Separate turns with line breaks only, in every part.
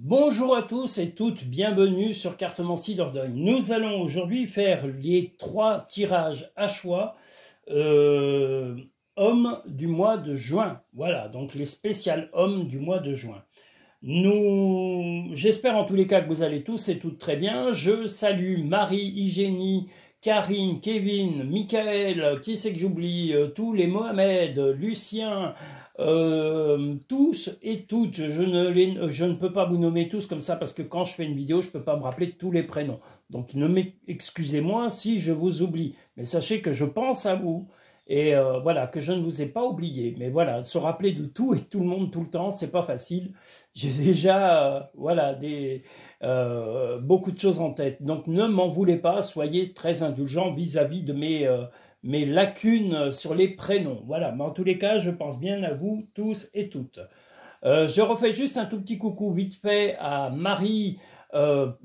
Bonjour à tous et toutes, bienvenue sur Cartomancie Dordogne. Nous allons aujourd'hui faire les 3 tirages à choix hommes du mois de juin. Voilà, donc les spéciales hommes du mois de juin. J'espère en tous les cas que vous allez tous et toutes très bien. Je salue Marie, Hygiénie, Karine, Kevin, Michael, qui c'est que j'oublie, tous les Mohamed, Lucien, tous et toutes. Je ne peux pas vous nommer tous comme ça parce que quand je fais une vidéo, je ne peux pas me rappeler de tous les prénoms. Donc excusez-moi si je vous oublie. Mais sachez que je pense à vous. Et voilà, que je ne vous ai pas oublié. Mais voilà, se rappeler de tout et de tout le monde tout le temps, c'est pas facile. J'ai déjà voilà, beaucoup de choses en tête. Donc ne m'en voulez pas, soyez très indulgents vis-à-vis de mes lacunes sur les prénoms. Voilà, mais en tous les cas, je pense bien à vous tous et toutes. Je refais juste un tout petit coucou vite fait à Marie, le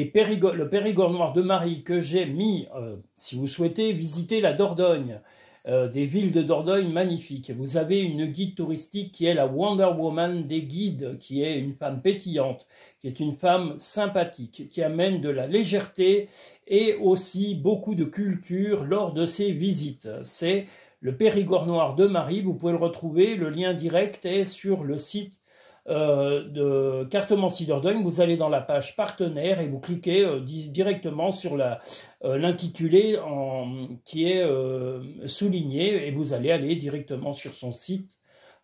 Périgord noir de Marie que j'ai mis, si vous souhaitez visiter la Dordogne, des villes de Dordogne magnifiques. Vous avez une guide touristique qui est la Wonder Woman des guides, qui est une femme pétillante, qui est une femme sympathique, qui amène de la légèreté et aussi beaucoup de culture lors de ses visites. C'est le Périgord noir de Marie, vous pouvez le retrouver, le lien direct est sur le site de Cartomancie Dordogne. Vous allez dans la page partenaire et vous cliquez directement sur l'intitulé qui est souligné et vous allez aller directement sur son site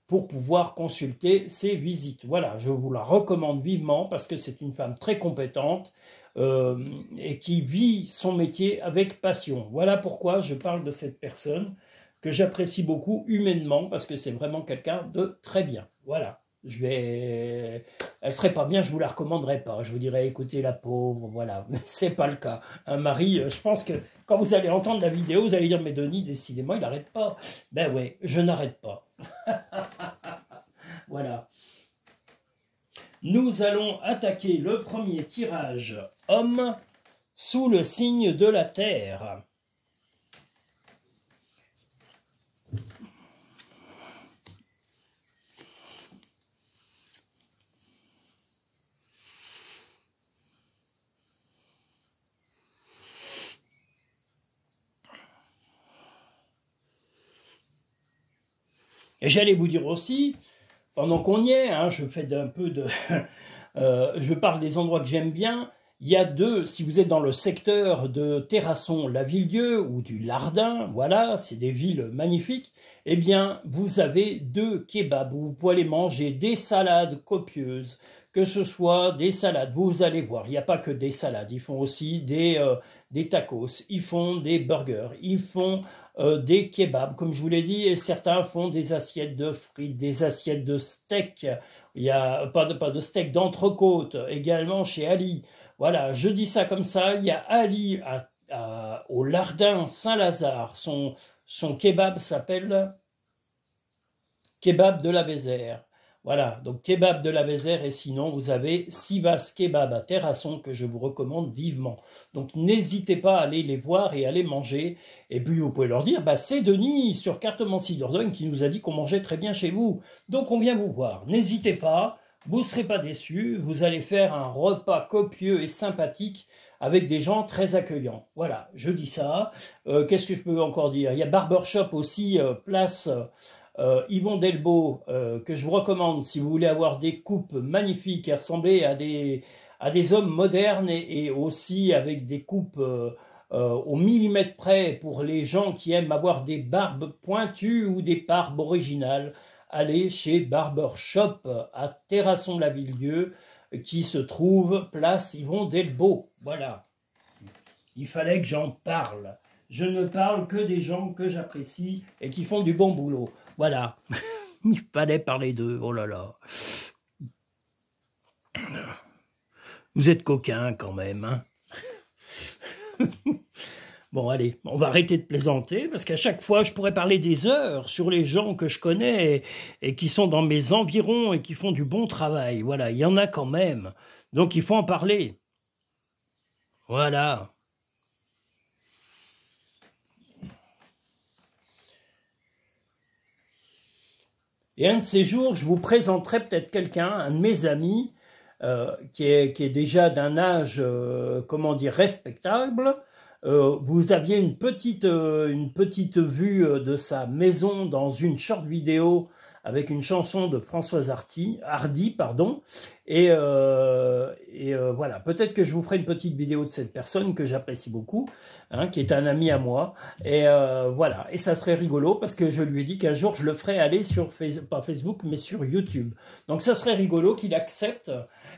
pour pouvoir consulter ses visites. Voilà, je vous la recommande vivement parce que c'est une femme très compétente et qui vit son métier avec passion. Voilà pourquoi je parle de cette personne que j'apprécie beaucoup humainement parce que c'est vraiment quelqu'un de très bien. Voilà. Elle serait pas bien, je vous la recommanderais pas. Je vous dirais, écoutez la pauvre, voilà. C'est pas le cas. Un mari, je pense que quand vous allez entendre la vidéo, vous allez dire, mais Denis, décidément, il n'arrête pas. Ben ouais, je n'arrête pas. Voilà. Nous allons attaquer le premier tirage homme sous le signe de la Terre. Et j'allais vous dire aussi, pendant qu'on y est, hein, je fais un peu de... je parle des endroits que j'aime bien. Il y a si vous êtes dans le secteur de Terrasson-Lavilledieu ou du Lardin, voilà, c'est des villes magnifiques, eh bien, vous avez 2 kebabs où vous pouvez aller manger des salades copieuses, que ce soit des salades, vous allez voir, il n'y a pas que des salades, ils font aussi des tacos, ils font des burgers, ils font des kebabs, comme je vous l'ai dit, et certains font des assiettes de frites, des assiettes de steak. Il y a pas de steak, d'entrecôte également chez Ali. Voilà, je dis ça comme ça. Il y a Ali au Lardin Saint-Lazare. Son kebab s'appelle Kebab de la Vézère. Voilà, donc Kebab de la Vézère, et sinon vous avez Sivas Kebab à Terrasson que je vous recommande vivement. Donc n'hésitez pas à aller les voir et à les manger. Et puis vous pouvez leur dire, bah, c'est Denis sur Cartomancie Dordogne qui nous a dit qu'on mangeait très bien chez vous. Donc on vient vous voir. N'hésitez pas, vous ne serez pas déçus. Vous allez faire un repas copieux et sympathique avec des gens très accueillants. Voilà, je dis ça. Qu'est-ce que je peux encore dire? Il y a Barbershop aussi, place... Yvon Delbo, que je vous recommande si vous voulez avoir des coupes magnifiques et ressembler à des hommes modernes et aussi avec des coupes au millimètre près pour les gens qui aiment avoir des barbes pointues ou des barbes originales. Allez chez Barbershop à Terrasson-Lavilledieu qui se trouve place Yvon Delbo. Voilà. Il fallait que j'en parle. Je ne parle que des gens que j'apprécie et qui font du bon boulot. Voilà. Il fallait parler d'eux. Oh là là. Vous êtes coquins quand même, hein. Bon, allez, on va arrêter de plaisanter, parce qu'à chaque fois, je pourrais parler des heures sur les gens que je connais et qui sont dans mes environs et qui font du bon travail. Voilà, il y en a quand même. Donc, il faut en parler. Voilà. Et un de ces jours, je vous présenterai peut-être quelqu'un, un de mes amis, qui est déjà d'un âge, comment dire, respectable. Vous aviez une petite vue de sa maison dans une short vidéo avec une chanson de Françoise Hardy, pardon. Voilà, peut-être que je vous ferai une petite vidéo de cette personne que j'apprécie beaucoup, hein, qui est un ami à moi. Et voilà, et ça serait rigolo parce que je lui ai dit qu'un jour je le ferai aller sur pas Facebook, mais sur YouTube. Donc ça serait rigolo qu'il accepte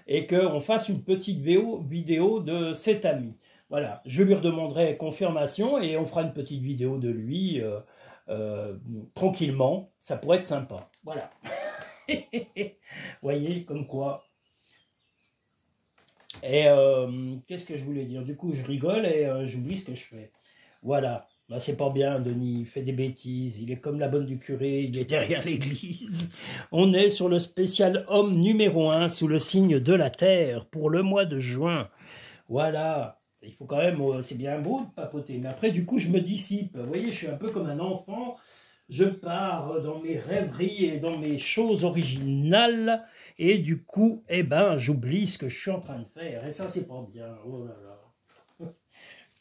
et qu'on fasse une petite vidéo de cet ami. Voilà, je lui redemanderai confirmation et on fera une petite vidéo de lui tranquillement. Ça pourrait être sympa. Voilà. Voyez, comme quoi. Et qu'est-ce que je voulais dire? Du coup, je rigole et j'oublie ce que je fais. Voilà. Ben, c'est pas bien, Denis. Il fait des bêtises. Il est comme la bonne du curé. Il est derrière l'église. On est sur le spécial homme numéro 1 sous le signe de la Terre pour le mois de juin. Voilà. Il faut quand même, c'est bien beau de papoter, mais après, du coup, je me dissipe. Vous voyez, je suis un peu comme un enfant. Je pars dans mes rêveries et dans mes choses originales. Et du coup, eh ben, j'oublie ce que je suis en train de faire. Et ça, c'est pas bien. Oh là là.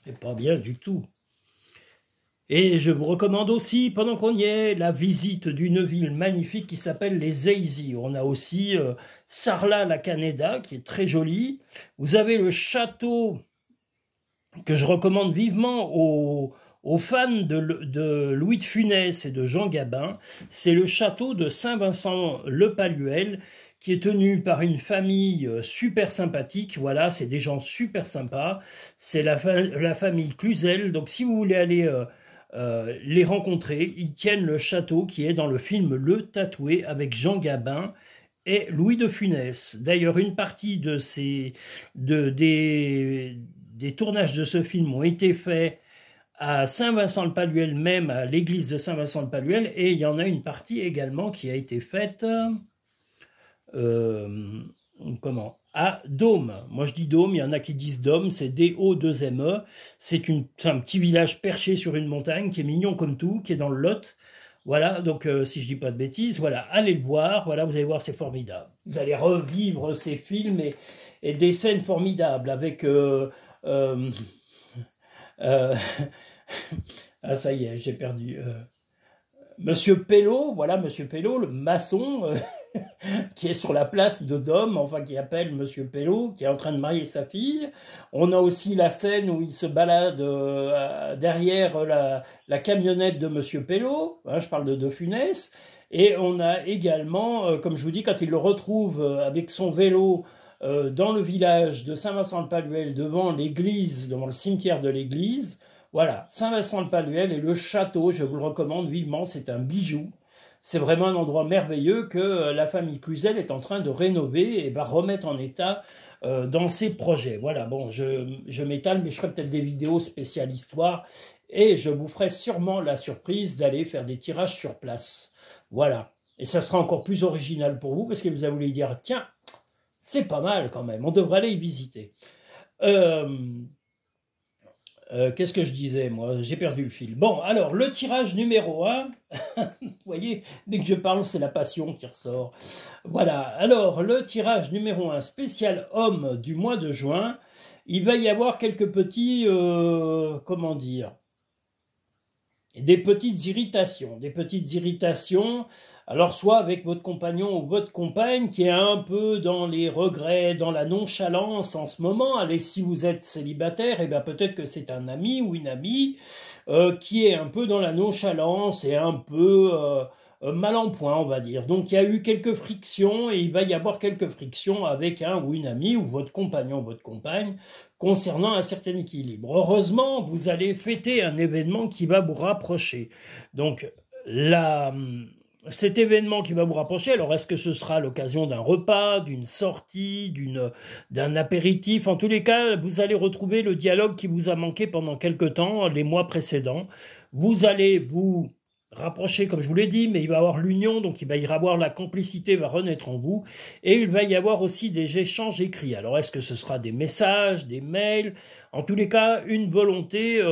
C'est pas bien du tout. Et je vous recommande aussi, pendant qu'on y est, la visite d'une ville magnifique qui s'appelle les Aisy. On a aussi Sarlat-la-Canéda, qui est très jolie. Vous avez le château que je recommande vivement aux fans de Louis de Funès et de Jean Gabin. C'est le château de Saint-Vincent-le-Palluel, qui est tenu par une famille super sympathique. Voilà, c'est des gens super sympas. C'est la famille Cluzel. Donc si vous voulez aller les rencontrer, ils tiennent le château qui est dans le film Le Tatoué avec Jean Gabin et Louis de Funès. D'ailleurs, une partie des tournages de ce film ont été faits à Saint-Vincent-le-Palluel, même à l'église de Saint-Vincent-le-Palluel, et il y en a une partie également qui a été faite à Dôme. Moi je dis Dôme, il y en a qui disent Dôme, c'est D-O-2-M-E. C'est un petit village perché sur une montagne qui est mignon comme tout, qui est dans le Lot. Voilà, donc si je dis pas de bêtises, voilà, allez le voir, voilà, vous allez voir, c'est formidable. Vous allez revivre ces films et des scènes formidables avec... ah ça y est, j'ai perdu. Monsieur Pello, voilà, Monsieur Pello, le maçon, qui est sur la place de Dôme, enfin qui appelle Monsieur Pello, qui est en train de marier sa fille. On a aussi la scène où il se balade derrière la camionnette de Monsieur Pello, hein, je parle de Funès. Et on a également, comme je vous dis, quand il le retrouve avec son vélo dans le village de Saint-Vincent-le-Palluel, devant l'église, devant le cimetière de l'église. Voilà, Saint-Vincent-le-Palluel et le château, je vous le recommande vivement, c'est un bijou. C'est vraiment un endroit merveilleux que la famille Cluzel est en train de rénover et va remettre en état dans ses projets. Voilà, bon, je m'étale, mais je ferai peut-être des vidéos spéciales histoire et je vous ferai sûrement la surprise d'aller faire des tirages sur place. Voilà, et ça sera encore plus original pour vous parce que vous allez dire, tiens, c'est pas mal quand même, on devrait aller y visiter. Qu'est-ce que je disais, moi? J'ai perdu le fil. Bon, alors, le tirage numéro 1, vous voyez, dès que je parle, c'est la passion qui ressort. Voilà, alors, le tirage numéro 1, spécial homme du mois de juin, il va y avoir quelques petits, comment dire, des petites irritations. Alors, soit avec votre compagnon ou votre compagne qui est un peu dans les regrets, dans la nonchalance en ce moment. Allez, si vous êtes célibataire, eh bien peut-être que c'est un ami ou une amie qui est un peu dans la nonchalance et un peu mal en point, on va dire. Donc, il y a eu quelques frictions et il va y avoir quelques frictions avec un ou une amie ou votre compagnon ou votre compagne concernant un certain équilibre. Heureusement, vous allez fêter un événement qui va vous rapprocher. Donc, cet événement qui va vous rapprocher, alors est-ce que ce sera l'occasion d'un repas, d'une sortie, d'un apéritif? En tous les cas, vous allez retrouver le dialogue qui vous a manqué pendant quelque temps, les mois précédents. Vous allez vous rapprocher, comme je vous l'ai dit, mais il va y avoir l'union, donc il va y avoir la complicité va renaître en vous, et il va y avoir aussi des échanges écrits. Alors est-ce que ce sera des messages, des mails? En tous les cas, une volonté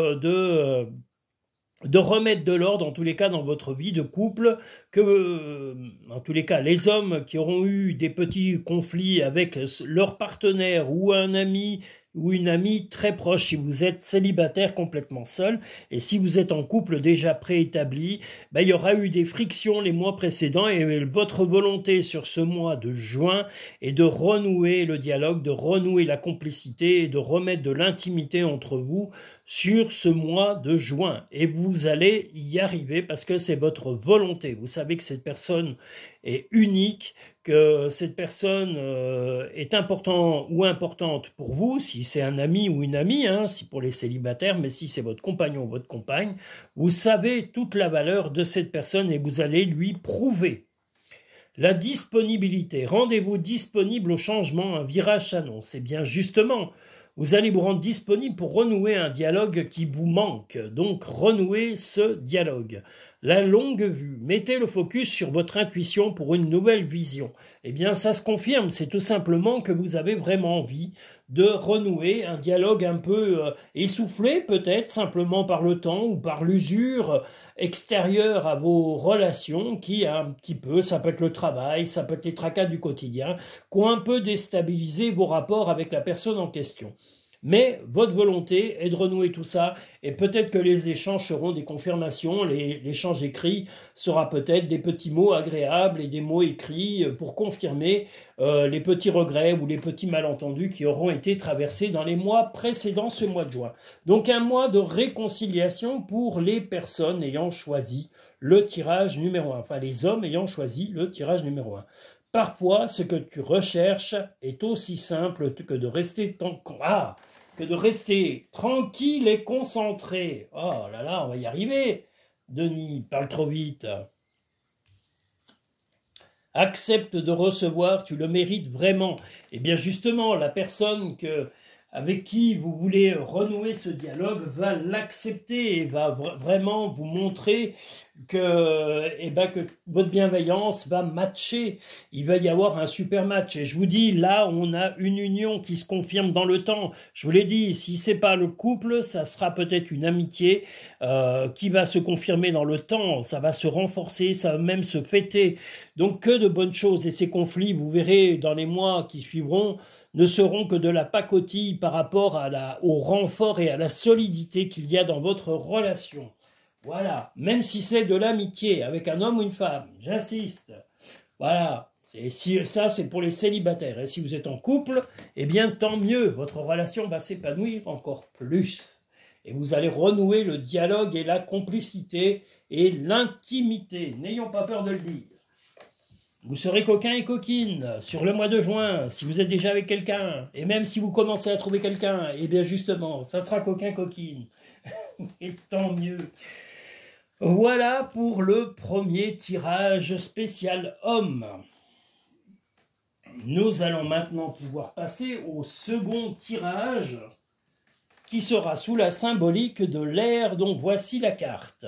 de remettre de l'ordre, en tous les cas, dans votre vie de couple, que, en tous les cas, les hommes qui auront eu des petits conflits avec leur partenaire ou un ami ou une amie très proche, si vous êtes célibataire complètement seul, et si vous êtes en couple déjà préétabli, ben, il y aura eu des frictions les mois précédents, et votre volonté sur ce mois de juin est de renouer le dialogue, de renouer la complicité, et de remettre de l'intimité entre vous sur ce mois de juin. Et vous allez y arriver parce que c'est votre volonté. Vous savez que cette personne est unique, que cette personne est important ou importante pour vous, si c'est un ami ou une amie, hein, si pour les célibataires, mais si c'est votre compagnon ou votre compagne, vous savez toute la valeur de cette personne et vous allez lui prouver. La disponibilité, rendez-vous disponible au changement, un virage s'annonce. Et bien justement, vous allez vous rendre disponible pour renouer un dialogue qui vous manque, donc renouer ce dialogue. La longue vue, mettez le focus sur votre intuition pour une nouvelle vision. Eh bien, ça se confirme, c'est tout simplement que vous avez vraiment envie de renouer un dialogue un peu essoufflé, peut-être simplement par le temps ou par l'usure extérieure à vos relations qui a un petit peu, ça peut être le travail, ça peut être les tracas du quotidien, qui ont un peu déstabilisé vos rapports avec la personne en question. Mais votre volonté est de renouer tout ça, et peut-être que les échanges seront des confirmations, l'échange écrit sera peut-être des petits mots agréables et des mots écrits pour confirmer les petits regrets ou les petits malentendus qui auront été traversés dans les mois précédents ce mois de juin. Donc un mois de réconciliation pour les personnes ayant choisi le tirage numéro 1, enfin les hommes ayant choisi le tirage numéro 1. Parfois, ce que tu recherches est aussi simple que de rester tranquille et concentré. Oh là là, on va y arriver. Denis, parle trop vite. Accepte de recevoir, tu le mérites vraiment. Et bien justement, la personne avec qui vous voulez renouer ce dialogue va l'accepter et va vraiment vous montrer que votre bienveillance va matcher. Il va y avoir un super match. Et je vous dis, là, on a une union qui se confirme dans le temps. Je vous l'ai dit, si c'est pas le couple, ça sera peut-être une amitié qui va se confirmer dans le temps. Ça va se renforcer, ça va même se fêter. Donc que de bonnes choses. Et ces conflits, vous verrez dans les mois qui suivront, ne seront que de la pacotille par rapport au renfort et à la solidité qu'il y a dans votre relation. Voilà, même si c'est de l'amitié avec un homme ou une femme, j'insiste. Voilà, ça c'est pour les célibataires. Et si vous êtes en couple, eh bien tant mieux, votre relation va s'épanouir encore plus. Et vous allez renouer le dialogue et la complicité et l'intimité. N'ayons pas peur de le dire. Vous serez coquin et coquine sur le mois de juin, si vous êtes déjà avec quelqu'un. Et même si vous commencez à trouver quelqu'un, eh bien justement, ça sera coquin-coquine. Et tant mieux. Voilà pour le premier tirage spécial homme. Nous allons maintenant pouvoir passer au second tirage qui sera sous la symbolique de l'air. Donc voici la carte.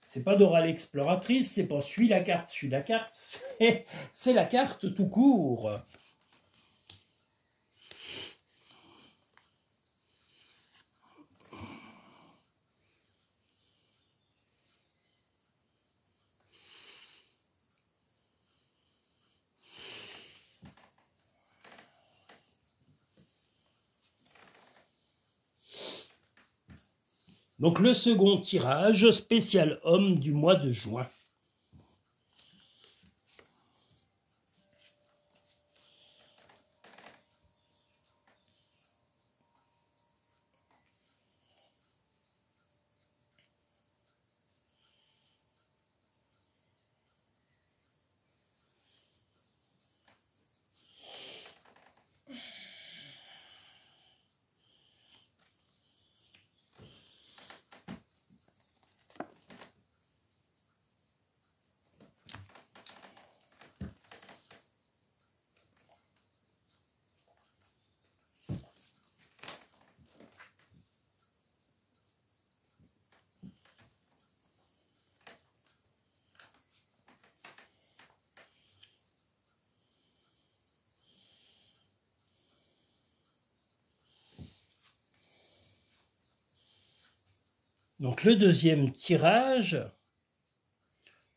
C'est pas Dora l'exploratrice, c'est pas suis la carte, c'est la carte tout court. Donc le second tirage spécial homme du mois de juin. Donc le deuxième tirage,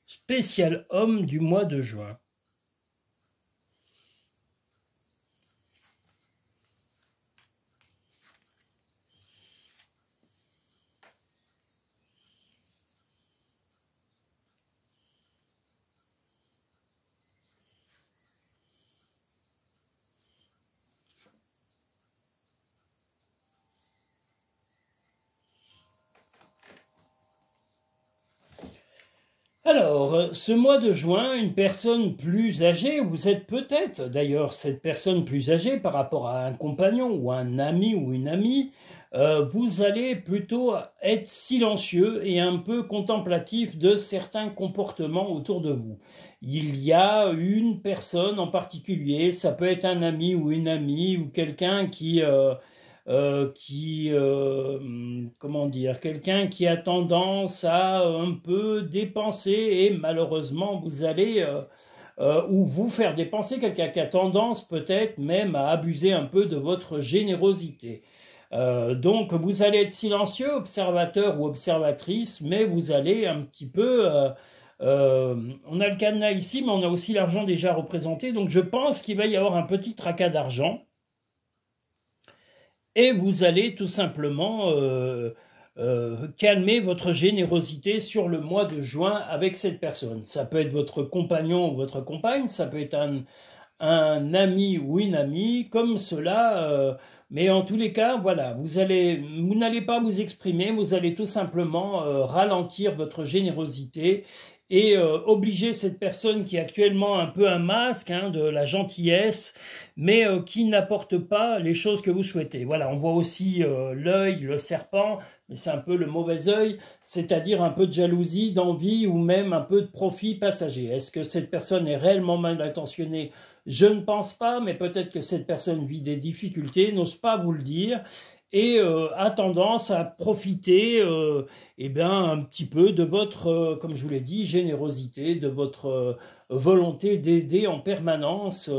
spécial homme du mois de juin. Alors, ce mois de juin, une personne plus âgée, vous êtes peut-être d'ailleurs cette personne plus âgée par rapport à un compagnon ou un ami ou une amie, vous allez plutôt être silencieux et un peu contemplatif de certains comportements autour de vous. Il y a une personne en particulier, ça peut être un ami ou une amie ou quelqu'un comment dire, quelqu'un qui a tendance à un peu dépenser et malheureusement vous allez ou vous faire dépenser, quelqu'un qui a tendance peut-être même à abuser un peu de votre générosité. Donc vous allez être silencieux, observateur ou observatrice, mais vous allez un petit peu... on a le cadenas ici, mais on a aussi l'argent déjà représenté, donc je pense qu'il va y avoir un petit tracas d'argent. Et vous allez tout simplement calmer votre générosité sur le mois de juin avec cette personne. Ça peut être votre compagnon ou votre compagne, ça peut être un ami ou une amie, comme cela. Mais en tous les cas, voilà, vous n'allez pas vous exprimer, vous allez tout simplement ralentir votre générosité et obliger cette personne qui est actuellement un peu un masque de la gentillesse, mais qui n'apporte pas les choses que vous souhaitez. Voilà, on voit aussi l'œil, le serpent, mais c'est un peu le mauvais œil, c'est-à-dire un peu de jalousie, d'envie ou même un peu de profit passager. Est-ce que cette personne est réellement mal intentionnée? Je ne pense pas, mais peut-être que cette personne vit des difficultés, n'ose pas vous le dire, et a tendance à profiter un petit peu de votre, comme je vous l'ai dit, générosité, de votre volonté d'aider en permanence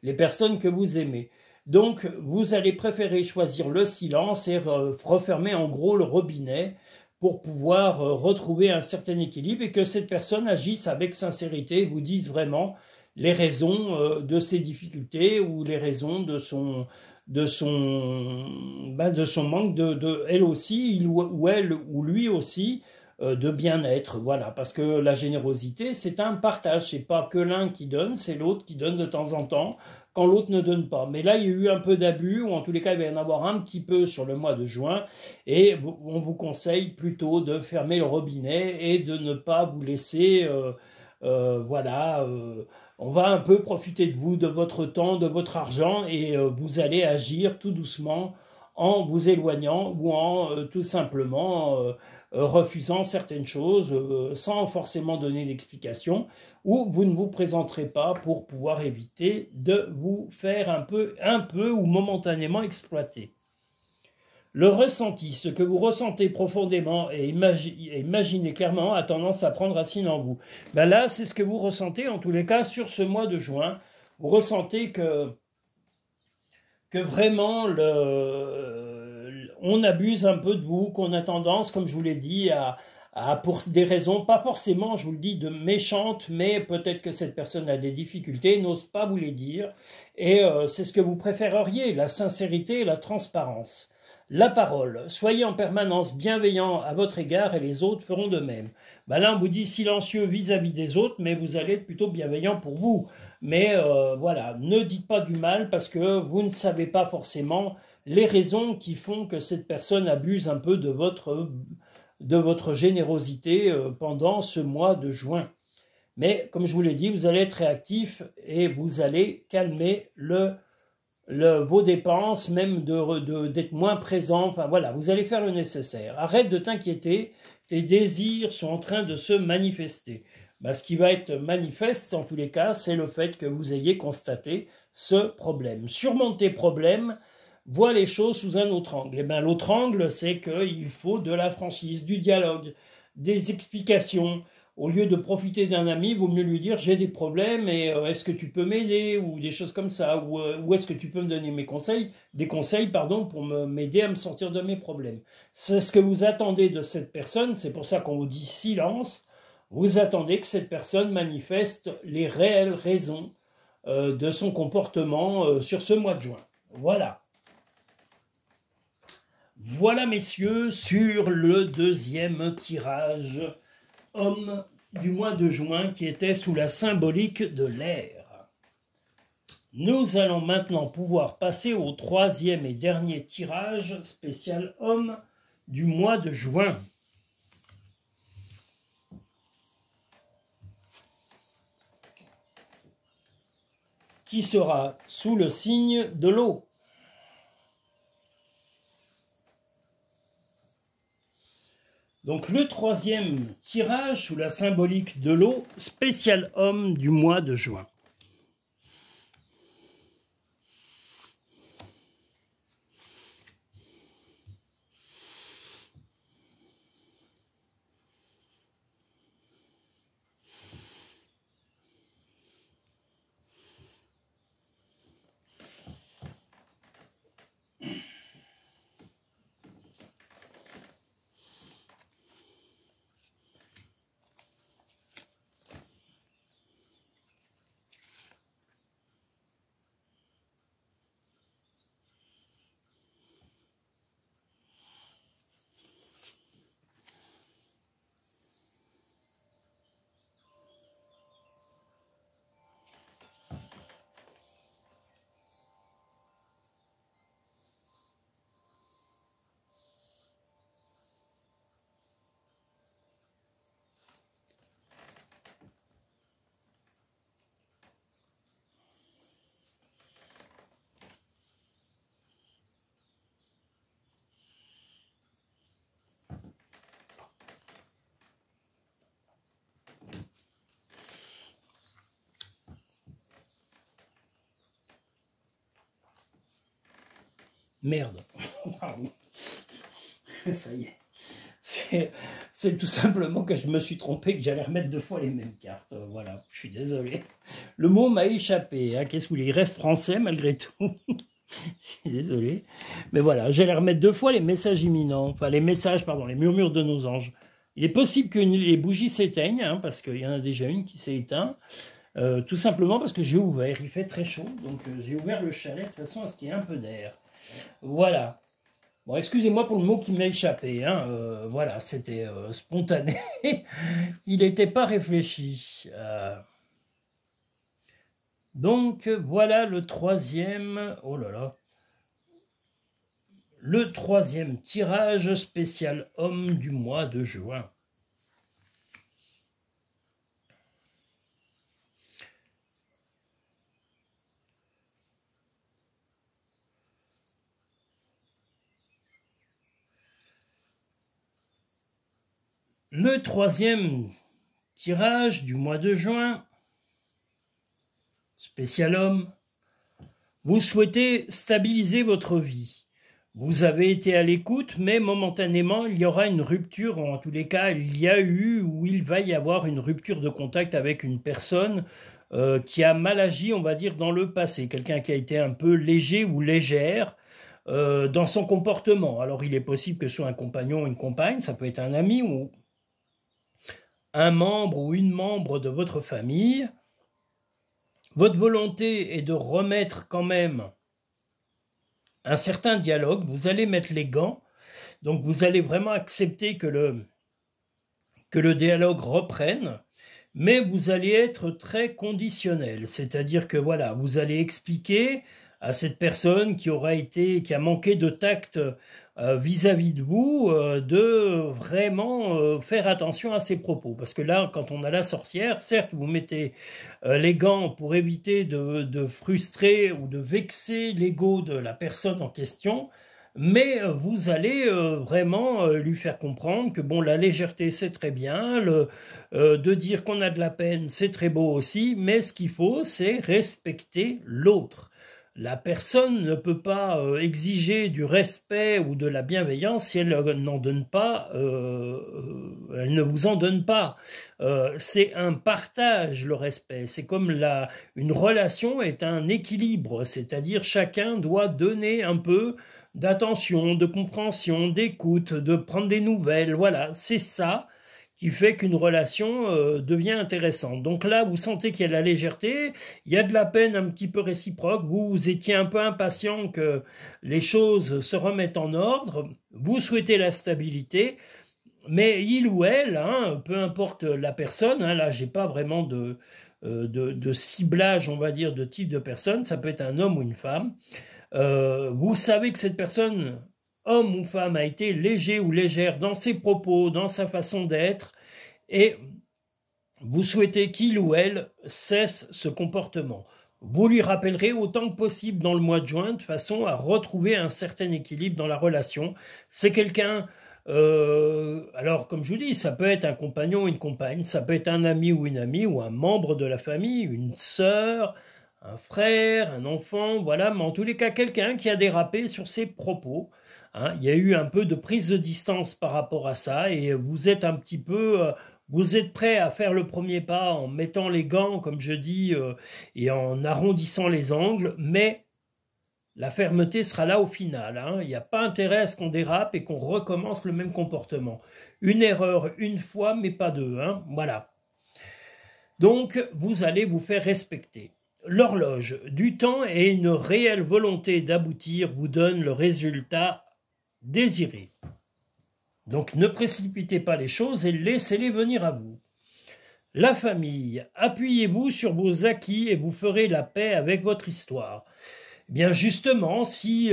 les personnes que vous aimez. Donc, vous allez préférer choisir le silence et refermer en gros le robinet pour pouvoir retrouver un certain équilibre et que cette personne agisse avec sincérité et vous dise vraiment les raisons de ses difficultés ou les raisons de son manque elle aussi, il ou elle ou lui aussi, de bien-être. Voilà, parce que la générosité, c'est un partage. C'est pas que l'un qui donne, c'est l'autre qui donne de temps en temps, quand l'autre ne donne pas. Mais là, il y a eu un peu d'abus, ou en tous les cas, il va y en avoir un petit peu sur le mois de juin, et on vous conseille plutôt de fermer le robinet et de ne pas vous laisser, on va un peu profiter de vous, de votre temps, de votre argent, et vous allez agir tout doucement en vous éloignant ou en tout simplement refusant certaines choses sans forcément donner d'explication, ou vous ne vous présenterez pas pour pouvoir éviter de vous faire un peu ou momentanément exploiter. Le ressenti, ce que vous ressentez profondément et imaginez clairement, a tendance à prendre racine en vous. Ben là, c'est ce que vous ressentez, en tous les cas, sur ce mois de juin. Vous ressentez que vraiment, on abuse un peu de vous, qu'on a tendance, comme je vous l'ai dit, pour des raisons, pas forcément, je vous le dis, de méchantes, mais peut-être que cette personne a des difficultés, n'ose pas vous les dire. Et c'est ce que vous préféreriez, la sincérité et la transparence. La parole, soyez en permanence bienveillant à votre égard et les autres feront de même. Ben là, on vous dit silencieux vis-à-vis des autres, mais vous allez être plutôt bienveillant pour vous. Mais voilà, ne dites pas du mal parce que vous ne savez pas forcément les raisons qui font que cette personne abuse un peu de votre générosité pendant ce mois de juin. Mais comme je vous l'ai dit, vous allez être réactif et vous allez calmer vos dépenses, même d'être moins présent. Enfin voilà, vous allez faire le nécessaire. Arrête de t'inquiéter, tes désirs sont en train de se manifester. Ben, ce qui va être manifeste, en tous les cas, c'est le fait que vous ayez constaté ce problème. Surmonter problème, vois les choses sous un autre angle. Et bien l'autre angle, c'est qu'il faut de la franchise, du dialogue, des explications. au lieu de profiter d'un ami, il vaut mieux lui dire j'ai des problèmes et est-ce que tu peux m'aider ou des choses comme ça, ou est-ce que tu peux me donner des conseils pardon, pour m'aider à me sortir de mes problèmes. C'est ce que vous attendez de cette personne, c'est pour ça qu'on vous dit silence. Vous attendez que cette personne manifeste les réelles raisons de son comportement sur ce mois de juin. Voilà. Voilà, messieurs, sur le deuxième tirage homme du mois de juin qui était sous la symbolique de l'air. Nous allons maintenant pouvoir passer au troisième et dernier tirage spécial homme du mois de juin. Qui sera sous le signe de l'eau. Donc le troisième tirage sous la symbolique de l'eau, spécial homme du mois de juin. Merde. Ça y est. C'est tout simplement que je me suis trompé, que j'allais remettre 2 fois les mêmes cartes. Voilà, je suis désolé. Le mot m'a échappé. Hein. Qu'est-ce que vous voulez? Il reste français malgré tout. Je suis désolé. Mais voilà, j'allais remettre 2 fois les messages imminents. Enfin, les messages, pardon, les murmures de nos anges. Il est possible que les bougies s'éteignent, hein, parce qu'il y en a déjà une qui s'est éteinte. Tout simplement parce que j'ai ouvert. Il fait très chaud, donc j'ai ouvert le chalet de façon à ce qu'il y ait un peu d'air. Voilà. Bon, excusez-moi pour le mot qui m'a échappé. Hein. Voilà, c'était spontané. Il n'était pas réfléchi. Donc, voilà le troisième... Oh là là. Le troisième tirage spécial homme du mois de juin. Le troisième tirage du mois de juin, spécial homme, vous souhaitez stabiliser votre vie. Vous avez été à l'écoute, mais momentanément, il y aura une rupture, en tous les cas, il y a eu ou il va y avoir une rupture de contact avec une personne qui a mal agi, on va dire, dans le passé. Quelqu'un qui a été un peu léger ou légère dans son comportement. Alors, il est possible que ce soit un compagnon ou une compagne, ça peut être un ami ou un membre ou une membre de votre famille. Votre volonté est de remettre quand même un certain dialogue. Vous allez mettre les gants, donc vous allez vraiment accepter que le dialogue reprenne, mais vous allez être très conditionnel, c'est-à-dire que voilà, vous allez expliquer à cette personne qui a manqué de tact vis-à-vis de vous, de vraiment faire attention à ses propos. Parce que là, quand on a la sorcière, certes, vous mettez les gants pour éviter de frustrer ou de vexer l'ego de la personne en question, mais vous allez vraiment lui faire comprendre que bon, la légèreté, c'est très bien, de dire qu'on a de la peine, c'est très beau aussi, mais ce qu'il faut, c'est respecter l'autre. la personne ne peut pas exiger du respect ou de la bienveillance si elle n'en donne pas, elle ne vous en donne pas. C'est un partage, le respect. C'est comme une relation est un équilibre, c'est-à-dire chacun doit donner un peu d'attention, de compréhension, d'écoute, de prendre des nouvelles. Voilà, c'est ça qui fait qu'une relation devient intéressante. Donc là, vous sentez qu'il y a de la légèreté, il y a de la peine un petit peu réciproque, vous étiez un peu impatient que les choses se remettent en ordre, vous souhaitez la stabilité, mais il ou elle, hein, peu importe la personne, hein, là j'ai pas vraiment de ciblage, on va dire, de type de personne, ça peut être un homme ou une femme, vous savez que cette personne, homme ou femme, a été léger ou légère dans ses propos, dans sa façon d'être, et vous souhaitez qu'il ou elle cesse ce comportement. Vous lui rappellerez autant que possible dans le mois de juin, de façon à retrouver un certain équilibre dans la relation. C'est quelqu'un, alors comme je vous dis, ça peut être un compagnon ou une compagne, ça peut être un ami ou une amie, ou un membre de la famille, une sœur, un frère, un enfant, voilà, mais en tous les cas, quelqu'un qui a dérapé sur ses propos. Hein, il y a eu un peu de prise de distance par rapport à ça, et vous êtes un petit peu, vous êtes prêt à faire le premier pas en mettant les gants, comme je dis, et en arrondissant les angles, mais la fermeté sera là au final. Hein. Il n'y a pas intérêt à ce qu'on dérape et qu'on recommence le même comportement. Une erreur une fois, mais pas deux. Hein, voilà. Donc, vous allez vous faire respecter. L'horloge du temps et une réelle volonté d'aboutir vous donne le résultat désiré. Donc ne précipitez pas les choses et laissez-les venir à vous. La famille, appuyez-vous sur vos acquis et vous ferez la paix avec votre histoire. Bien justement, si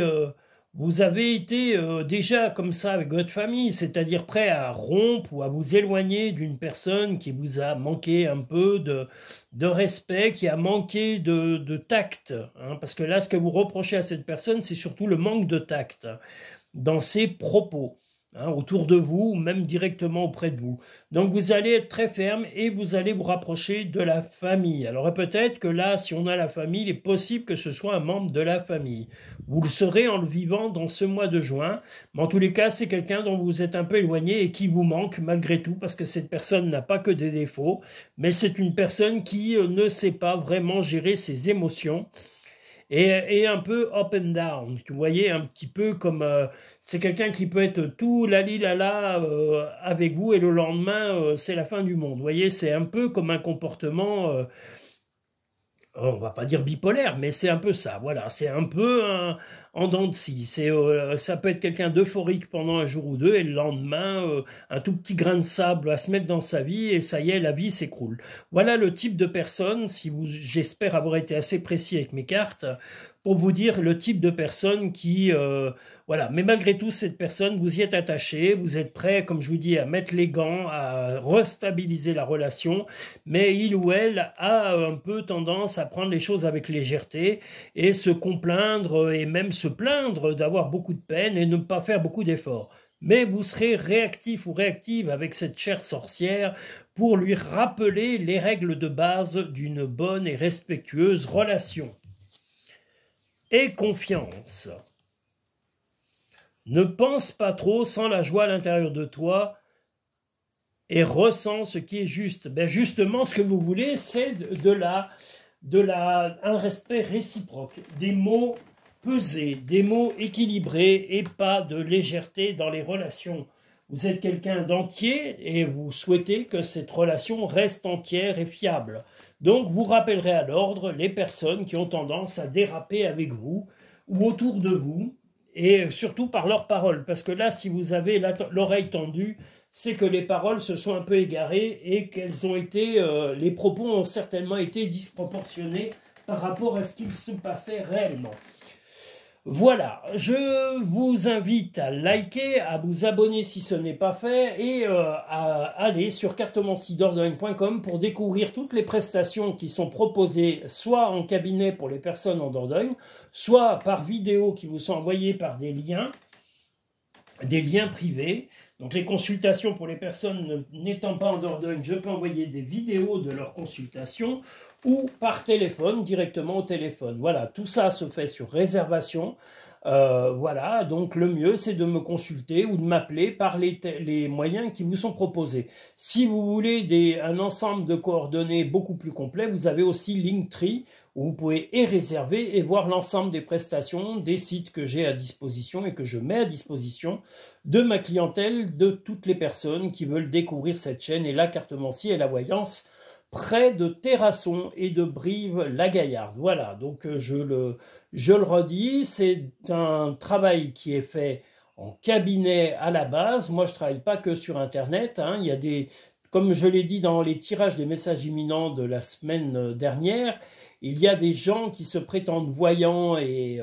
vous avez été déjà comme ça avec votre famille, c'est-à-dire prêt à rompre ou à vous éloigner d'une personne qui vous a manqué un peu de respect, qui a manqué de tact, hein, parce que là, ce que vous reprochez à cette personne, c'est surtout le manque de tact dans ses propos, hein, autour de vous, ou même directement auprès de vous. Donc vous allez être très ferme et vous allez vous rapprocher de la famille. Alors peut-être que là, si on a la famille, il est possible que ce soit un membre de la famille. Vous le serez en le vivant dans ce mois de juin, mais en tous les cas, c'est quelqu'un dont vous êtes un peu éloigné et qui vous manque malgré tout, parce que cette personne n'a pas que des défauts, mais c'est une personne qui ne sait pas vraiment gérer ses émotions, et un peu up and down, vous voyez, un petit peu comme... c'est quelqu'un qui peut être tout lali-lala avec vous et le lendemain, c'est la fin du monde. Vous voyez, c'est un peu comme un comportement, on va pas dire bipolaire, mais c'est un peu ça. Voilà, c'est un peu en dents de scie. Ça peut être quelqu'un d'euphorique pendant un jour ou deux et le lendemain, un tout petit grain de sable va se mettre dans sa vie et ça y est, la vie s'écroule. Voilà le type de personne, j'espère avoir été assez précis avec mes cartes, pour vous dire le type de personne qui... voilà, mais malgré tout, cette personne, vous y êtes attaché, vous êtes prêt, comme je vous dis, à mettre les gants, à restabiliser la relation, mais il ou elle a un peu tendance à prendre les choses avec légèreté et se complaindre et même se plaindre d'avoir beaucoup de peine et ne pas faire beaucoup d'efforts. Mais vous serez réactif ou réactive avec cette chère sorcière pour lui rappeler les règles de base d'une bonne et respectueuse relation. Et confiance. Ne pense pas trop sans la joie à l'intérieur de toi et ressens ce qui est juste. Ben justement, ce que vous voulez, c'est un respect réciproque, des mots pesés, des mots équilibrés et pas de légèreté dans les relations. Vous êtes quelqu'un d'entier et vous souhaitez que cette relation reste entière et fiable. Donc, vous rappellerez à l'ordre les personnes qui ont tendance à déraper avec vous ou autour de vous, et surtout par leurs paroles, parce que là, si vous avez l'oreille tendue, c'est que les paroles se sont un peu égarées et qu'elles ont été, les propos ont certainement été disproportionnés par rapport à ce qu'il se passait réellement. Voilà, je vous invite à liker, à vous abonner si ce n'est pas fait et à aller sur cartomancidordogne.com pour découvrir toutes les prestations qui sont proposées soit en cabinet pour les personnes en Dordogne, soit par vidéo qui vous sont envoyés par des liens privés. Donc les consultations pour les personnes n'étant pas en Dordogne, je peux envoyer des vidéos de leurs consultations ou par téléphone, directement au téléphone. Voilà, tout ça se fait sur réservation. Voilà, donc le mieux c'est de me consulter ou de m'appeler par les moyens qui vous sont proposés. Si vous voulez un ensemble de coordonnées beaucoup plus complet, vous avez aussi Linktree où vous pouvez réserver et voir l'ensemble des prestations, des sites que j'ai à disposition et que je mets à disposition de ma clientèle, de toutes les personnes qui veulent découvrir cette chaîne et la cartomancie et la voyance près de Terrasson et de Brive-la-Gaillarde. Voilà, donc je le redis, c'est un travail qui est fait en cabinet à la base. Moi, je ne travaille pas que sur Internet. Hein. Il y a comme je l'ai dit dans les tirages des messages imminents de la semaine dernière, il y a des gens qui se prétendent voyants et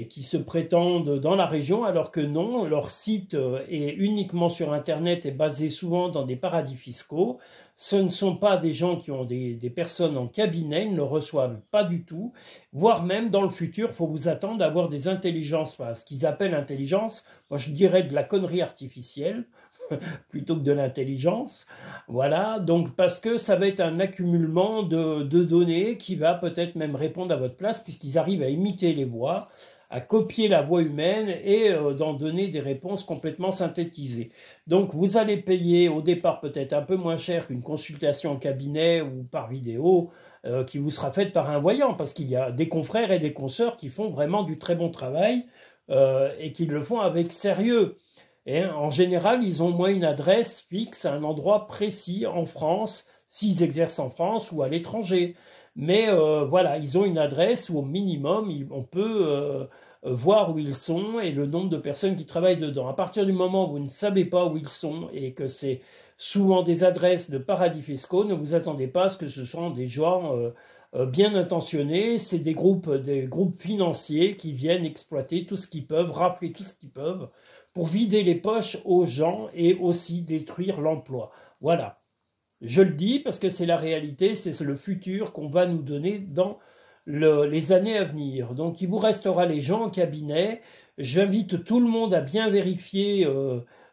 qui se prétendent dans la région, alors que non, leur site est uniquement sur Internet et basé souvent dans des paradis fiscaux. Ce ne sont pas des gens qui ont des personnes en cabinet, ils ne le reçoivent pas du tout, voire même dans le futur, il faut vous attendre à avoir des intelligences, ce qu'ils appellent intelligence, moi je dirais de la connerie artificielle, plutôt que de l'intelligence. Voilà, donc parce que ça va être un accumulement de données qui va peut-être même répondre à votre place, puisqu'ils arrivent à imiter les voix, à copier la voix humaine et d'en donner des réponses complètement synthétisées. Donc vous allez payer au départ peut-être un peu moins cher qu'une consultation en cabinet ou par vidéo qui vous sera faite par un voyant, parce qu'il y a des confrères et des consoeurs qui font vraiment du très bon travail et qui le font avec sérieux. Et en général, ils ont au moins une adresse fixe à un endroit précis en France, s'ils exercent en France ou à l'étranger. Mais voilà, ils ont une adresse où au minimum, on peut voir où ils sont et le nombre de personnes qui travaillent dedans. À partir du moment où vous ne savez pas où ils sont et que c'est souvent des adresses de paradis fiscaux, ne vous attendez pas à ce que ce sont des gens bien intentionnés. C'est des groupes financiers qui viennent exploiter tout ce qu'ils peuvent, rafler tout ce qu'ils peuvent pour vider les poches aux gens et aussi détruire l'emploi. Voilà. Je le dis parce que c'est la réalité, c'est le futur qu'on va nous donner dans les années à venir. Donc il vous restera les gens en cabinet. J'invite tout le monde à bien vérifier.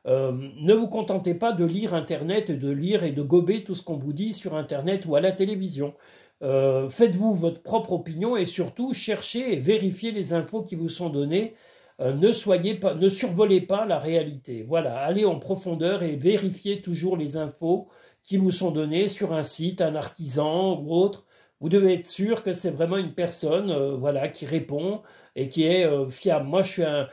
Ne vous contentez pas de lire Internet, de lire et de gober tout ce qu'on vous dit sur Internet ou à la télévision. Faites-vous votre propre opinion et surtout cherchez et vérifiez les infos qui vous sont données. Ne survolez pas la réalité. Voilà, allez en profondeur et vérifiez toujours les infos qui vous sont données sur un site, un artisan ou autre. Vous devez être sûr que c'est vraiment une personne voilà, qui répond et qui est fiable. Moi, je suis un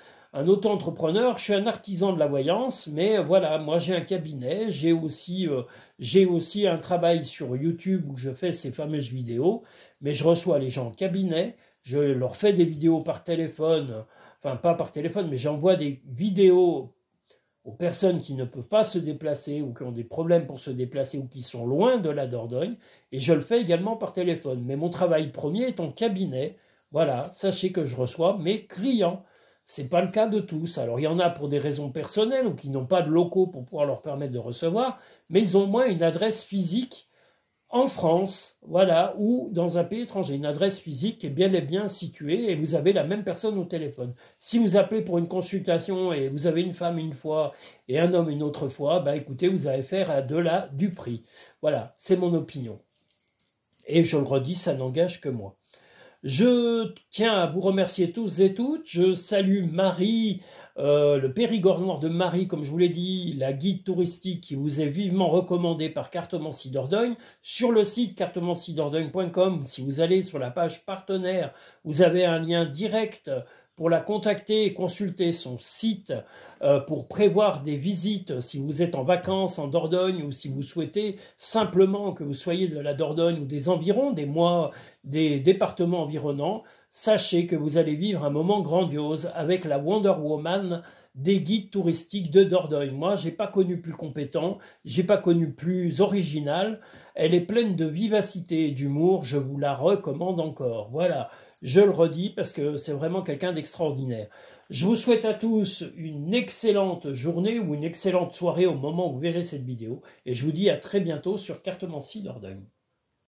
auto-entrepreneur, je suis un artisan de la voyance, mais voilà, moi j'ai un cabinet, j'ai aussi un travail sur YouTube où je fais ces fameuses vidéos, mais je reçois les gens en cabinet, je leur fais des vidéos par téléphone, enfin pas par téléphone, mais j'envoie des vidéos aux personnes qui ne peuvent pas se déplacer ou qui ont des problèmes pour se déplacer ou qui sont loin de la Dordogne, et je le fais également par téléphone. Mais mon travail premier est en cabinet. Voilà, sachez que je reçois mes clients. Ce n'est pas le cas de tous. Alors il y en a pour des raisons personnelles ou qui n'ont pas de locaux pour pouvoir leur permettre de recevoir, mais ils ont au moins une adresse physique en France, voilà, ou dans un pays étranger. Une adresse physique qui est bel et bien située et vous avez la même personne au téléphone. Si vous appelez pour une consultation et vous avez une femme une fois et un homme une autre fois, bah écoutez, vous avez affaire à du prix. Voilà, c'est mon opinion. Et je le redis, ça n'engage que moi. Je tiens à vous remercier tous et toutes. Je salue Marie, le Périgord noir de Marie, comme je vous l'ai dit, la guide touristique qui vous est vivement recommandée par Cartomancie Dordogne. Sur le site cartomanciedordogne.com, si vous allez sur la page partenaire, vous avez un lien direct pour la contacter et consulter son site pour prévoir des visites si vous êtes en vacances en Dordogne ou si vous souhaitez simplement que vous soyez de la Dordogne ou des environs, des départements environnants. Sachez que vous allez vivre un moment grandiose avec la Wonder Woman des guides touristiques de Dordogne. Moi, je n'ai pas connu plus compétent, je n'ai pas connu plus original. Elle est pleine de vivacité et d'humour, je vous la recommande encore. Voilà, je le redis parce que c'est vraiment quelqu'un d'extraordinaire. Je vous souhaite à tous une excellente journée ou une excellente soirée au moment où vous verrez cette vidéo. Et je vous dis à très bientôt sur Cartomancie Dordogne.